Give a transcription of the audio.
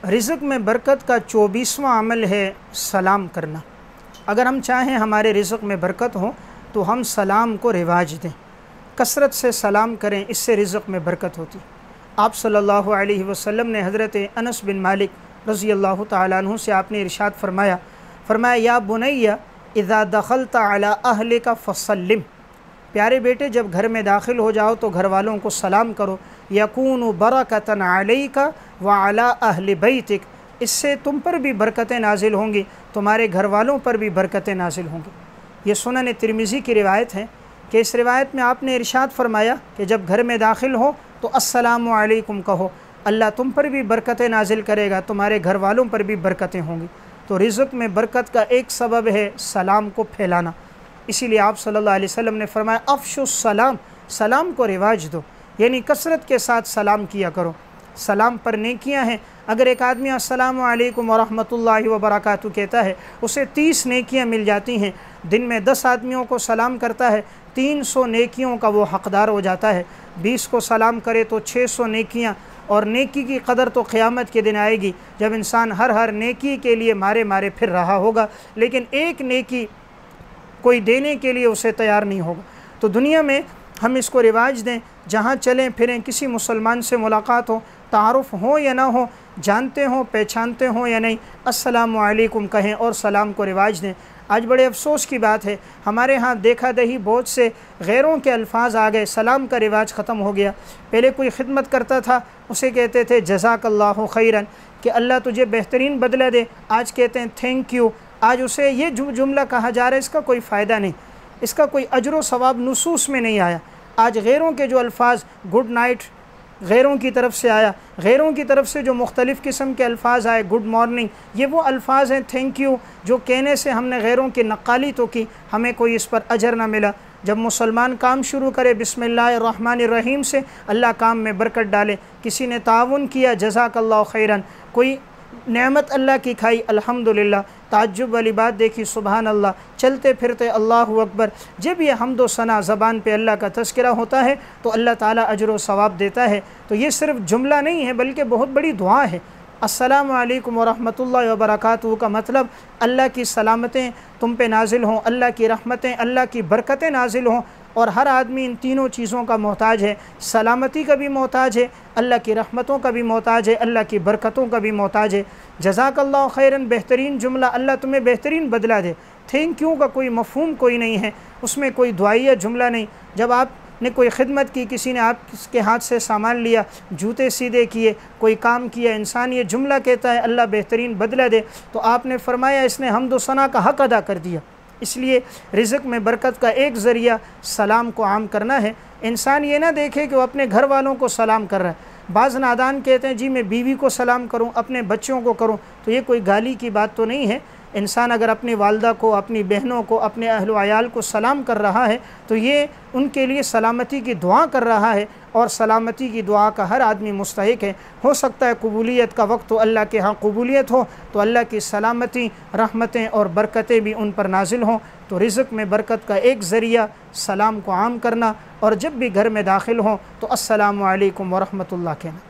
रिज़्क़ में बरकत का 24वां अमल है सलाम करना। अगर हम चाहें हमारे रिज़्क़ में बरकत हो तो हम सलाम को रिवाज दें, कसरत से सलाम करें, इससे रिज़्क़ में बरकत होती। आप सल्लल्लाहु अलैहि वसल्लम ने हज़रत अनस बिन मालिक रज़ी अल्लाह तआला अन्हु से आपने इरशाद फरमाया या बुनैया इज़ा दखलता अला अहलिका फसल्लिम, प्यारे बेटे जब घर में दाखिल हो जाओ तो घर वालों को सलाम करो। यकूनु बरकतन अलैका व अला अहलि बैतिक, इससे तुम पर भी बरकतें नाजिल होंगी, तुम्हारे घर वालों पर भी बरकतें नाजिल होंगी। ये सुनन तिरमिज़ी की रिवायत है कि इस रिवायत में आपने इरशाद फरमाया कि जब घर में दाखिल हो तो अस्सलामु अलैकुम कहो, अल्लाह तुम पर भी बरकतें नाजिल करेगा, तुम्हारे घर वालों पर भी बरकतें होंगी। तो रिज़्क़ में बरकत का एक सबब है सलाम को फैलाना। इसीलिए आप सल्लल्लाहु अलैहि वसल्लम ने फरमाया अफ़शुस सलाम, सलाम को रिवाज दो, यानी कसरत के साथ सलाम किया करो। सलाम पर नेकियां हैं। अगर एक आदमी अस्सलामु अलैकुम व रहमतुल्लाहि व बरकातहू कहता है, उसे 30 नेकियां मिल जाती हैं। दिन में 10 आदमियों को सलाम करता है, 300 नेकियों का वो हक़दार हो जाता है। 20 को सलाम करे तो 600 नेकियां, और नेकी की कदर तो क़यामत के दिन आएगी जब इंसान हर नेकी के लिए मारे मारे फिर रहा होगा, लेकिन एक नेकी कोई देने के लिए उसे तैयार नहीं होगा। तो दुनिया में हम इसको रिवाज दें, जहाँ चलें फिरें किसी मुसलमान से मुलाकात हो, तारुफ़ हो या ना हो, जानते हो पहचानते हो या नहीं, अस्सलामु अलैकुम कहें और सलाम को रिवाज दें। आज बड़े अफसोस की बात है, हमारे यहाँ देखा दही बहुत से गैरों के अल्फाज आ गए, सलाम का रिवाज ख़त्म हो गया। पहले कोई खिदमत करता था उसे कहते थे जज़ाकल्लाहु खैरन, कि अल्लाह तुझे बेहतरीन बदला दे। आज कहते हैं थैंक यू। आज उसे ये जुमला कहा जा रहा है, इसका कोई फ़ायदा नहीं, इसका कोई अजर व सवाब नुसूस में नहीं आया। आज गैरों के जो अल्फाज, गुड नाइट गैरों की तरफ से आया, गैरों की तरफ से जो मुख्तलिफ़ किस्म के अल्फाज आए, गुड मॉर्निंग, ये वो अल्फाज हैं थैंक यू, जो कहने से हमने गैरों की नक्काली तो की, हमें कोई इस पर अजर ना मिला। जब मुसलमान काम शुरू करे बिस्मिल्लाहिर्रहमानिर्रहीम से, अल्लाह काम में बरकत डाले। किसी ने ताउन किया जज़ाकल्लाहु खैरन, कोई नेमत अल्लाह की खाई अल्हम्दुलिल्लाह, ताज्जुब वाली बात देखी सुबहान अल्लाह, चलते फिरते अल्लाहु अकबर। जब ये हम्द व सना ज़बान पे अल्लाह का तज़किरा होता है तो अल्लाह ताला अजर व सवाब देता है। तो ये सिर्फ जुमला नहीं है बल्कि बहुत बड़ी दुआ है। अस्सलामु अलैकुम व रहमतुल्लाहि व बरकातहू का मतलब अल्लाह की सलामतें तुम पे नाजिल हों, अल्लाह की रहमतें, अल्लाह की बरकतें नाजिल हों। और हर आदमी इन तीनों चीज़ों का मोहताज है, सलामती का भी मोहताज है, अल्लाह की रहमतों का भी मोहताज है, अल्लाह की बरकतों का भी मोहताज है। जज़ाकल्लाहु खैरन बेहतरीन जुमला, अल्लाह तुम्हें बेहतरीन बदला दे। थैंक यू का कोई मफ़हूम कोई नहीं है, उसमें कोई दुआइया जुमला नहीं। जब आपने कोई खिदमत की, किसी ने आपके हाथ से सामान लिया, जूते सीधे किए, कोई काम किया, इंसान ये जुमला कहता है अल्लाह बेहतरीन बदला दे, तो आपने फरमाया इसने हम्द व सना का हक़ अदा कर दिया। इसलिए रिज़्क़ में बरकत का एक ज़रिया सलाम को आम करना है। इंसान ये ना देखे कि वो अपने घर वालों को सलाम कर रहा है। बाज़ नादान कहते हैं जी मैं बीवी को सलाम करूं, अपने बच्चों को करूं, तो ये कोई गाली की बात तो नहीं है। इंसान अगर अपनी वालदा को, अपनी बहनों को, अपने अहल आयाल को सलाम कर रहा है तो ये उनके लिए सलामती की दुआ कर रहा है, और सलामती की दुआ का हर आदमी मुस्तहिक है। हो सकता है कबूलियत का वक्त हो, अल्लाह के यहाँ कबूलियत हो, तो अल्लाह की सलामती, रहमतें और बरकतें भी उन पर नाजिल हों। तो रिज़्क़ में बरकत का एक ज़रिया सलाम को आम करना, और जब भी घर में दाखिल हों तो अस्सलामु अलैकुम व रहमतुल्लाह कहना।